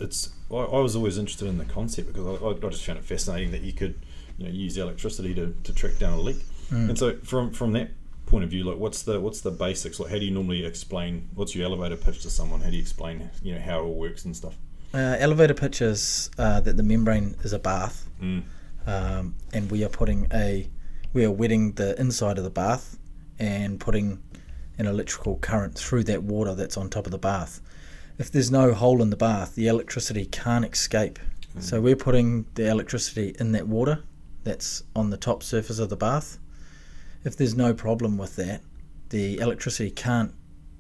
I was always interested in the concept because I just found it fascinating that you could use electricity to track down a leak. And so from that point of view, like what's the basics? Like how do you normally explain, what's your elevator pitch to someone? How do you explain how it all works and stuff? Elevator pitch is that the membrane is a bath, and we are wetting the inside of the bath and putting an electrical current through that water that's on top of the bath. If there's no hole in the bath, the electricity can't escape. So we're putting the electricity in that water that's on the top surface of the bath. If there's no problem with that, the electricity can't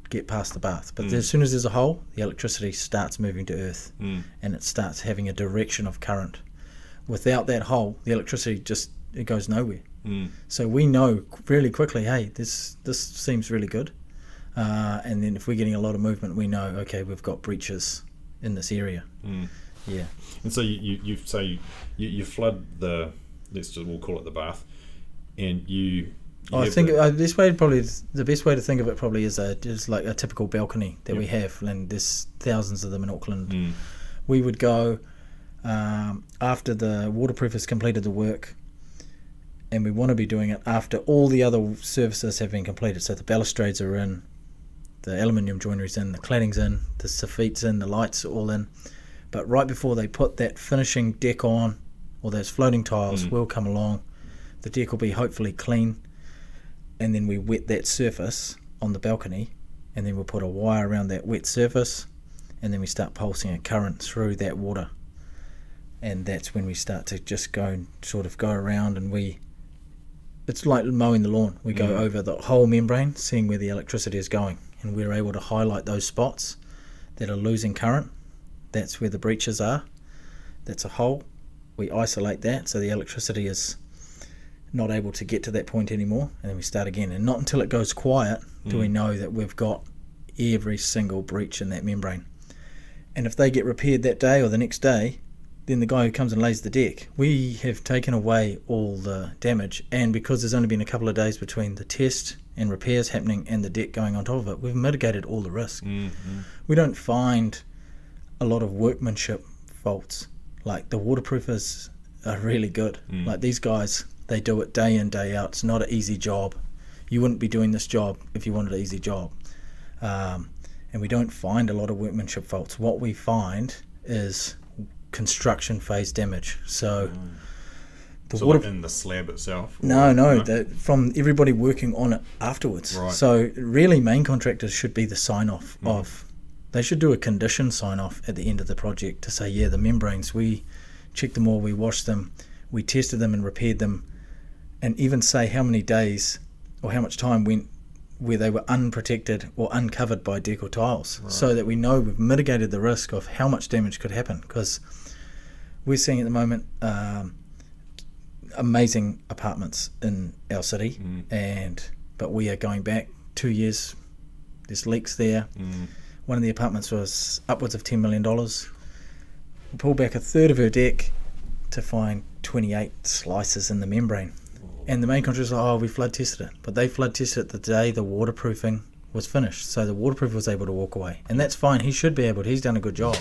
get past the bath. But as soon as there's a hole, the electricity starts moving to earth, and it starts having a direction of current. Without that hole, the electricity it goes nowhere. So we know really quickly, hey, this seems really good. And then if we're getting a lot of movement, we know, okay, we've got breaches in this area. Yeah. And so you you flood we'll call it the bath, and I think the best way to think of it probably is like a typical balcony that we have, and there's thousands of them in Auckland. We would go after the waterproof has completed the work, and we want to be doing it after all the other services have been completed. So the balustrades are in, the aluminium joinery's in, the cladding's in, the soffit's in, the lights are all in. But right before they put that finishing deck on, or those floating tiles will come along, the deck will be hopefully clean, and then we wet that surface on the balcony, and then we'll put a wire around that wet surface, and then we start pulsing a current through that water. And that's when we start to just go around, and it's like mowing the lawn. We go over the whole membrane, seeing where the electricity is going, and we're able to highlight those spots that are losing current. That's where the breaches are. That's a hole. We isolate that so the electricity is not able to get to that point anymore, and then we start again. And not until it goes quiet do we know that we've got every single breach in that membrane. And if they get repaired that day or the next day, then the guy who comes and lays the deck, we have taken away all the damage. And because there's only been a couple of days between the test and repairs happening and the deck going on top of it, we've mitigated all the risk. We don't find a lot of workmanship faults. Like the waterproofers are really good. Like these guys, they do it day in, day out. It's not an easy job. You wouldn't be doing this job if you wanted an easy job. And we don't find a lot of workmanship faults. What we find is construction phase damage. So like in the slab itself? No. From everybody working on it afterwards. Right. So really main contractors should be the sign-off of. They should do a condition sign-off at the end of the project to say, yeah, the membranes, we checked them all, we washed them, we tested them and repaired them, and even say how many days or how much time went where they were unprotected or uncovered by deck or tiles, so that we know we've mitigated the risk of how much damage could happen. Because we're seeing at the moment amazing apartments in our city, but we are going back 2 years, there's leaks there. One of the apartments was upwards of $10 million. We pulled back a third of her deck to find 28 slices in the membrane. And the main contractor was like, we flood tested it. But they flood tested it the day the waterproofing was finished. So the waterproof was able to walk away. And that's fine. He should be able to. He's done a good job.